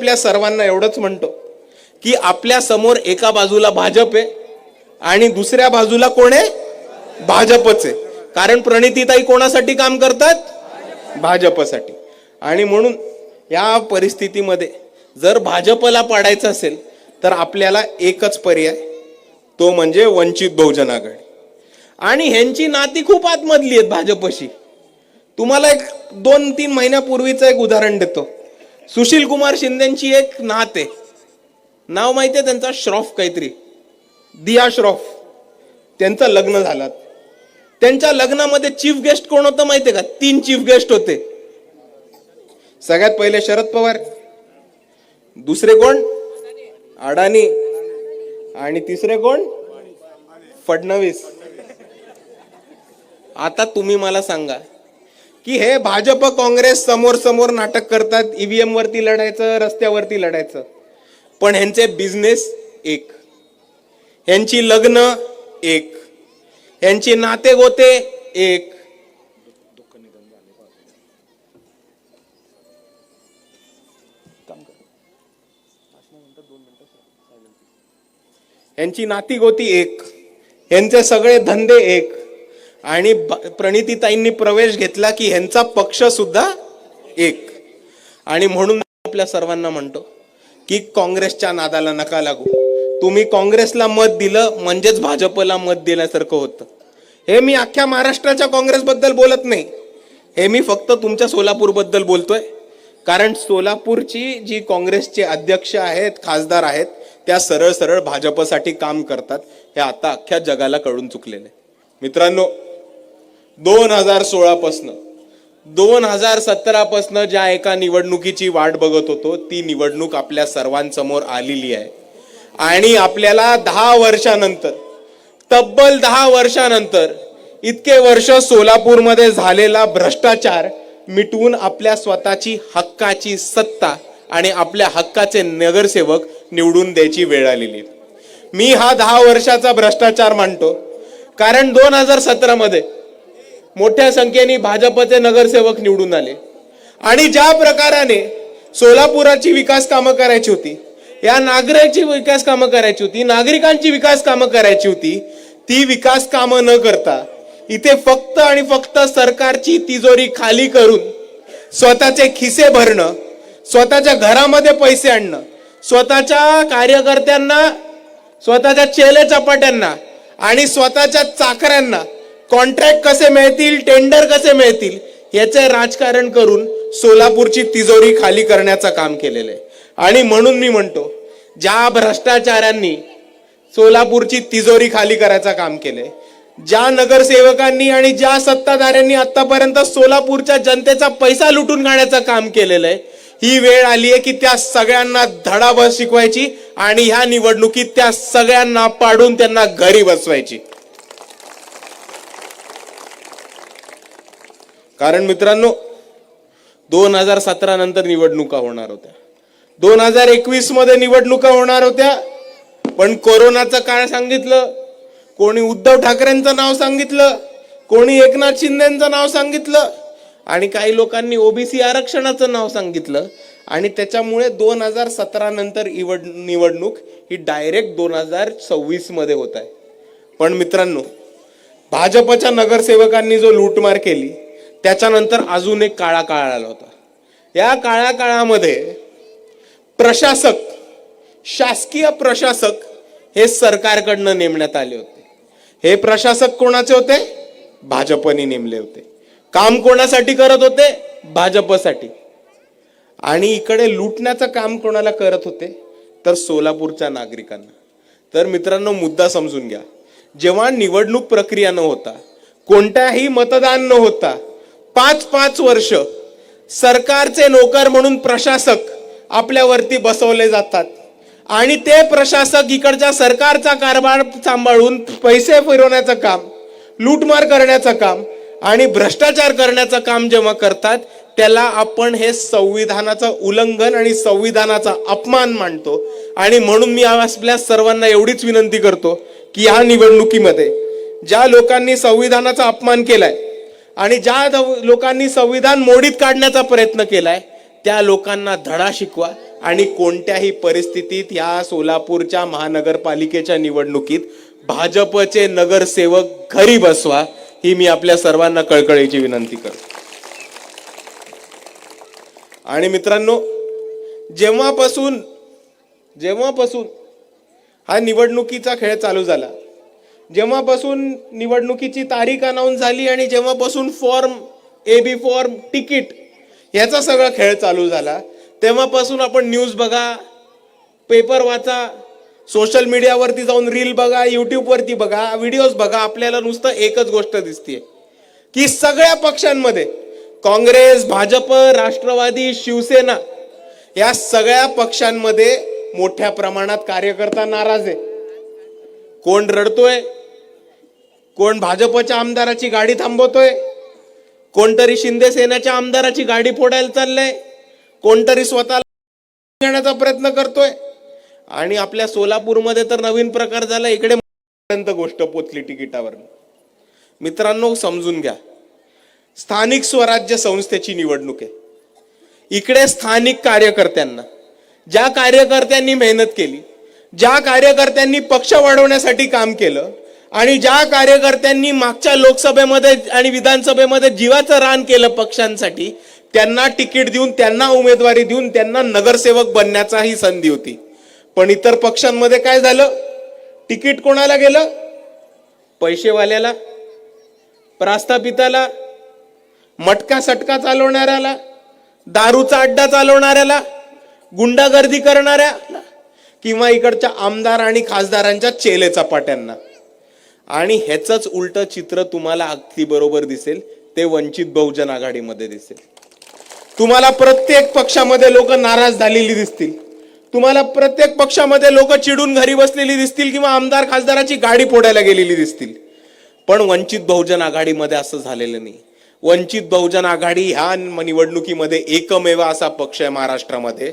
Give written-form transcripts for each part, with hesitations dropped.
आपल्या सर्वांना एवढंच म्हणतो की आपल्या समोर एका बाजूला भाजप आहे आणि दुसऱ्या बाजूला कोण आहे? भाजपच आहे. कारण प्रणितीताई कोणासाठी काम करतात? भाजपसाठी. आणि म्हणून या परिस्थितीमध्ये जर भाजपला पाडायचं असेल तर आपल्याला एकच पर्याय, तो म्हणजे वंचित बहुजन आघाडी. आणि ह्यांची नाती खूप आतमधली आहेत भाजपशी. तुम्हाला एक 2-3 महिन्यापूर्वीचं एक उदाहरण देतो. सुशील कुमार शिंदेची एक नात आहे, नाव माहिती आहे त्यांचा, श्रॉफ काहीतरी, दिया श्रॉफ. त्यांचं लग्न झालं. त्यांच्या लग्नामध्ये चीफ गेस्ट कोण होतं माहितीये का? 3 चीफ गेस्ट होते. सगळ्यात पहिले शरद पवार, दुसरे कोण? अडाणी, आणि तिसरे कोण? फडणवीस. आता तुम्ही मला सांगा की हे भाजप काँग्रेस समोर समोर नाटक करतात, ईव्हीएम वरती लढायचं, रस्त्यावरती लढायचं, पण ह्यांचे बिझनेस एक, ह्यांची लग्न एक, ह्यांची नाते गोते एक. यांची नाती गोती एक, यांचे सगळे धंदे एक. आणि प्रणितीताईंनी प्रवेश घेतला की ह्यांचा पक्ष सुद्धा एक. आणि म्हणून आपल्या सर्वांना म्हणतो की काँग्रेसच्या नादाला नका लागू. तुम्ही काँग्रेसला मत दिलं म्हणजेच भाजपला मत दिल्यासारखं होतं. हे मी अख्ख्या महाराष्ट्राच्या काँग्रेसबद्दल बोलत नाही, हे मी फक्त तुमच्या सोलापूर बद्दल बोलतोय. कारण सोलापूरची जी काँग्रेसचे अध्यक्ष आहेत, खासदार आहेत, त्या सरळ सरळ भाजपसाठी काम करतात. हे आता अख्ख्या जगाला कळून चुकलेले. मित्रांनो, 2016 पासून 2017 पासून ज्या एका निवडणुकीची वाट बघत होतो, ती निवडणूक आपल्या सर्वांसमोर आलेली आहे. आणि आपल्याला 10 वर्षानंतर, तब्बल 10 वर्षानंतर, इतके वर्ष सोलापूरमध्ये झालेला भ्रष्टाचार मिटवून आपल्या स्वतःची हक्काची सत्ता आणि आपल्या हक्काचे नगरसेवक निवडून द्यायची वेळ आलेली. मी हा 10 वर्षाचा भ्रष्टाचार मानतो. कारण 2017 मध्ये मोठ्या संख्येने भाजपचे नगरसेवक निवडून आले. आणि ज्या प्रकाराने सोलापुराची विकास कामं करायची होती, या नागरिकांची विकास कामं करायची होती, नागरिकांची विकास कामं करायची होती, ती विकास कामं न करता इथे फक्त आणि फक्त सरकारची तिजोरी खाली करून स्वतःचे खिसे भरणं, स्वतःच्या घरामध्ये पैसे आणणं, स्वतःच्या कार्यकर्त्यांना, स्वतःच्या चेले चपाट्यांना आणि स्वतःच्या चाकऱ्यांना कॉन्ट्रॅक्ट कसे मिळतील, टेंडर कसे मिळतील, याचे राजकारण करून सोलापूरची तिजोरी खाली करण्याचं काम केलेलं आहे. आणि म्हणून मी म्हणतो, ज्या भ्रष्टाचारांनी सोलापूरची तिजोरी खाली करायचं काम केलंय, ज्या नगरसेवकांनी आणि ज्या सत्ताधाऱ्यांनी आतापर्यंत सोलापूरच्या जनतेचा पैसा लुटून खाण्याचं काम केलेलं आहे, ही वेळ आली आहे की त्या सगळ्यांना धडाभर शिकवायची आणि ह्या निवडणुकीत त्या सगळ्यांना पाडून त्यांना घरी बसवायची. कारण मित्रांनो, 2017 नंतर निवडणुका होणार होत्या, 2021 मध्ये निवडणुका होणार होत्या, पण कोरोनाचं काळ सांगितलं, कोणी उद्धव ठाकरेंचं नाव सांगितलं, कोणी एकनाथ शिंदेचं नाव सांगितलं, आणि काही लोकांनी ओबीसी आरक्षणाचं नाव सांगितलं. आणि त्याच्यामुळे 2017 नंतर निवडणूक ही डायरेक्ट 2026 मध्ये होत आहे. पण मित्रांनो, भाजपच्या नगरसेवकांनी जो लूटमार केली, त्याच्यानंतर अजून एक काळा काळ आला होता. या काळ्या काळामध्ये प्रशासक, शासकीय प्रशासक हे सरकारकडनं नेमण्यात आले होते. हे प्रशासक कोणाचे होते? भाजपने नेमले होते. काम कोणासाठी करत होते? भाजपसाठी. आणि इकडे लुटण्याचं काम कोणाला करत होते? तर सोलापूरच्या नागरिकांना. तर मित्रांनो, मुद्दा समजून घ्या. जेव्हा निवडणूक प्रक्रिया न होता, कोणत्याही मतदान न होता, 5-5 वर्ष सरकारचे नोकर म्हणून प्रशासक आपल्यावरती बसवले जातात. आणि ते प्रशासक इकडच्या सरकारचा कारभार सांभाळून पैसे फिरवण्याचं काम, लूटमार करण्याचं काम आणि भ्रष्टाचार करण्याचं काम जेव्हा करतात, त्याला आपण हे संविधानाचं उल्लंघन आणि संविधानाचा अपमान मानतो. आणि म्हणून मी आपल्या सर्वांना एवढीच विनंती करतो की या निवडणुकीमध्ये ज्या लोकांनी संविधानाचा अपमान केलाय आणि ज्या लोकांनी संविधान मोडीत काढण्याचा प्रयत्न केलाय, त्या लोकांना धडा शिकवा आणि कोणत्याही परिस्थितीत या सोलापूरच्या महानगरपालिकेच्या निवडणुकीत भाजपचे नगरसेवक घरी बसवा, ही मी आपल्या सर्वांना कळकळीची विनंती करतो. आणि मित्रांनो, जेव्हापासून हा निवडणुकीचा खेळ चालू झाला, जेव्हापासून निवडणुकीची तारीख अनाऊन्स झाली आणि जेव्हापासून फॉर्म, AB फॉर्म, तिकीट याचा सगळा खेळ चालू झाला, तेव्हापासून आपण न्यूज बघा, पेपर वाचा, सोशल मीडियावरती जाऊन रील बघा, युट्यूबवरती बघा, व्हिडिओज बघा, आपल्याला नुसतं एकच गोष्ट दिसते की सगळ्या पक्षांमध्ये, काँग्रेस, भाजप, राष्ट्रवादी, शिवसेना या सगळ्या पक्षांमध्ये मोठ्या प्रमाणात कार्यकर्ता नाराज आहे. कोण रडतोय, कोण भाजपच्या आमदाराची गाडी थांबवतोय, कोणतरी शिंदे सेनेच्या आमदाराची गाडी फोडायला चाललंय, कोणतरी स्वतःला घेण्याचा प्रयत्न करतोय. आणि आपल्या सोलापूरमध्ये तर नवीन प्रकार झाला, इकडे गोष्ट पोचली तिकिटावर. मित्रांनो, समजून घ्या, स्थानिक स्वराज्य संस्थेची निवडणूक आहे. इकडे स्थानिक कार्यकर्त्यांना, ज्या कार्यकर्त्यांनी मेहनत केली, ज्या कार्यकर्त्यांनी पक्ष वाढवण्यासाठी काम केलं आणि ज्या कार्यकर्त्यांनी मागच्या लोकसभेमध्ये आणि विधानसभेमध्ये जीवाचं रान केलं पक्षांसाठी, त्यांना तिकीट देऊन, त्यांना उमेदवारी देऊन, त्यांना नगरसेवक बनण्याचा ही संधी होती. पण इतर पक्षांमध्ये काय झालं? तिकीट कोणाला गेलं? पैसेवाल्याला, प्रास्तापिताला, मटका सटका चालवणाऱ्याला, दारूचा अड्डा चालवणाऱ्याला, गुंडागर्दी करणाऱ्याला, किंवा इकडच्या आमदार आणि खासदारांच्या चेले चपाट्यांना. आणि ह्याचंच उलट चित्र तुम्हाला अगदी बरोबर दिसेल ते वंचित बहुजन आघाडीमध्ये दिसेल. तुम्हाला प्रत्येक पक्षामध्ये लोक नाराज झालेली दिसतील, तुम्हाला प्रत्येक पक्षामध्ये लोक चिडून घरी बसलेली दिसतील किंवा आमदार खासदाराची गाडी फोडायला गेलेली दिसतील. पण वंचित बहुजन आघाडीमध्ये असं झालेलं नाही. वंचित बहुजन आघाडी ह्या निवडणुकीमध्ये एकमेव असा पक्ष आहे महाराष्ट्रामध्ये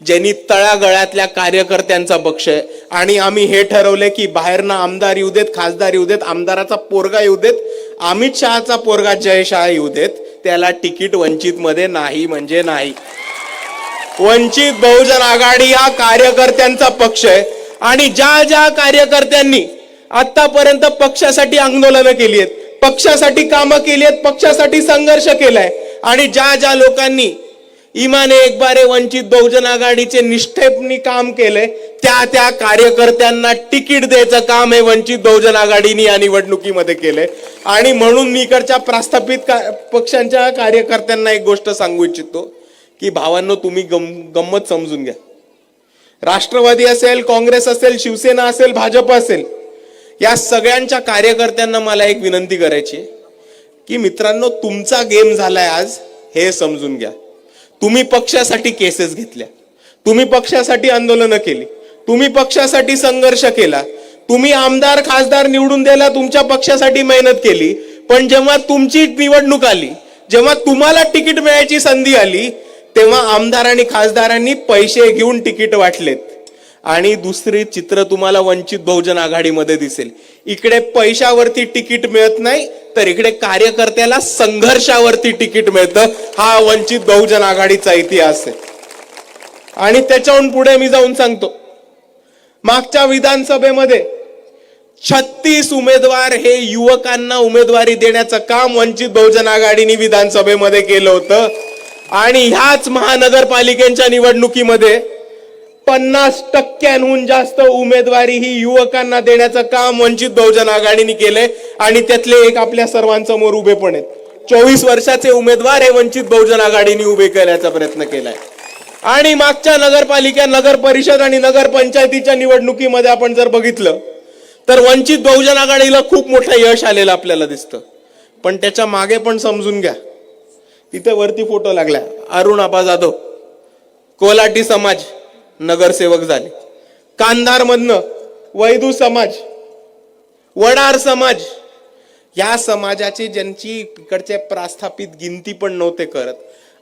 ज्यांनी तळागळ्यातल्या कार्यकर्त्यांचा पक्ष आहे. आणि आम्ही हे ठरवले की बाहेरनं आमदार येऊ देत, खासदार येऊ देत, आमदाराचा पोरगा येऊ देत, अमित शहाचा पोरगा जय शहा येऊ देत, त्याला तिकीट वंचित मध्ये नाही म्हणजे नाही. वंचित बहुजन आघाडी हा कार्यकर्त्यांचा पक्ष आहे. आणि ज्या ज्या कार्यकर्त्यांनी आतापर्यंत पक्षासाठी आंदोलनं केली आहेत, पक्षासाठी कामं केली आहेत, पक्षासाठी संघर्ष केलाय, आणि ज्या ज्या लोकांनी इमाने एक बारे वंचित बहुजन आघाडीचे निष्ठेने काम केलंय, त्या त्या कार्यकर्त्यांना तिकीट द्यायचं काम हे वंचित बहुजन आघाडीने या निवडणुकीमध्ये केलंय. आणि म्हणून मी इकडच्या प्रस्थापित पक्षांच्या कार्यकर्त्यांना एक गोष्ट सांगू इच्छितो की भावांनो, तुम्ही गंमत समजून घ्या. राष्ट्रवादी असेल, काँग्रेस असेल, शिवसेना असेल, भाजप असेल, या सगळ्यांच्या कार्यकर्त्यांना मला एक विनंती करायची की मित्रांनो, तुमचा गेम झालाय आज, हे समजून घ्या. तुम्ही पक्षासाठी केसेस घेतल्या, तुम्ही पक्षासाठी आंदोलनं केली, तुम्ही पक्षासाठी संघर्ष केला, तुम्ही आमदार खासदार निवडून द्यायला तुमच्या पक्षासाठी मेहनत केली. पण जेव्हा तुमची निवडणूक आली, जेव्हा तुम्हाला तिकीट मिळायची संधी आली, तेव्हा आमदार आणि खासदारांनी पैसे घेऊन तिकीट वाटलेत. आणि दुसरी चित्र तुम्हाला वंचित बहुजन आघाडीमध्ये दिसेल. इकडे पैशावरती तिकीट मिळत नाही, तर इकडे कार्यकर्त्याला संघर्षावरती तिकीट मिळतं. हा वंचित बहुजन आघाडीचा इतिहास आहे. आणि त्याच्याहून पुढे मी जाऊन सांगतो, मागच्या विधानसभेमध्ये 36 उमेदवार हे युवकांना उमेदवारी देण्याचं काम वंचित बहुजन आघाडीने विधानसभेमध्ये केलं होतं. आणि ह्याच महानगरपालिकेच्या निवडणुकीमध्ये 50% जास्त उमेदवारी ही युवकांना देण्याचं काम वंचित बहुजन आघाडीने केलंय. आणि त्यातले एक आपल्या सर्वांसमोर उभे पण आहेत. 24 वर्षाचे उमेदवार हे वंचित बहुजन आघाडीने उभे करण्याचा प्रयत्न केलाय. आणि मागच्या नगरपालिका, नगर परिषद आणि नगरपंचायतीच्या निवडणुकीमध्ये आपण जर बघितलं तर वंचित बहुजन आघाडीला खूप मोठं यश आलेलं आपल्याला दिसतं. पण त्याच्या मागे पण समजून घ्या, तिथे वरती फोटो लागलाय, अरुण आबा जाधव कोलाटी समाज नगरसेवक झाले. कांधार मधनं वैदू समाज, वडार समाज, या समाजाची ज्यांची इकडचे प्रस्थापित गिनती पण नव्हते करत,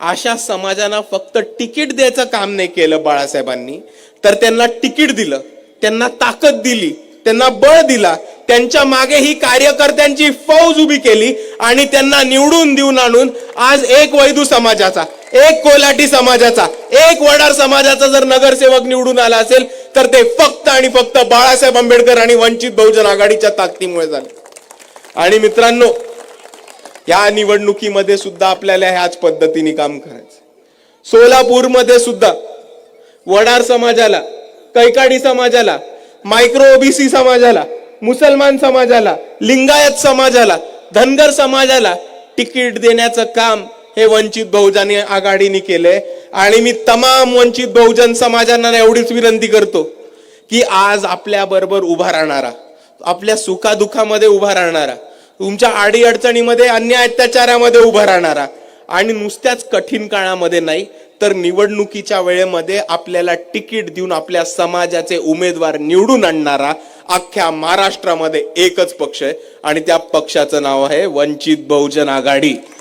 अशा समाजांना फक्त तिकीट द्यायचं काम नाही केलं बाळासाहेबांनी, तर त्यांना तिकीट दिलं, त्यांना ताकद दिली, त्यांना बळ दिला, त्यांच्या मागे ही कार्यकर्त्यांची फौज उभी केली आणि त्यांना निवडून देऊन आणून आज एक वैदू समाजाचा, एक कोल्हाटी समाजाचा, एक वडार समाजाचा जर नगरसेवक निवडून आला असेल तर ते फक्त आणि फक्त बाळासाहेब आंबेडकर आणि वंचित बहुजन आघाडीच्या ताकदीमुळे झाले. आणि मित्रांनो, या निवडणुकीमध्ये सुद्धा आपल्याला ह्याच पद्धतीने काम करायचं. सोलापूरमध्ये सुद्धा वडार समाजाला, कैकाडी समाजाला, मायक्रो ओबीसी समाजाला, मुसलमान समाजाला, लिंगायत समाजाला, धनगर समाजाला तिकीट देण्याचं काम हे वंचित बहुजन आघाडीने केलंय. आणि मी तमाम वंचित बहुजन समाजांना एवढीच विनंती करतो की आज आपल्या बरोबर उभा राहणारा, आपल्या सुखादुखामध्ये उभा राहणारा, तुमच्या आडी अडचणीमध्ये, अन्याय अत्याचारामध्ये उभा राहणारा आणि नुसत्याच कठीण काळामध्ये नाही तर निवडणुकीच्या वेळेमध्ये आपल्याला तिकीट देऊन आपल्या समाजाचे उमेदवार निवडून आणणारा अख्ख्या महाराष्ट्रामध्ये एकच पक्ष आहे आणि त्या पक्षाचं नाव आहे वंचित बहुजन आघाडी.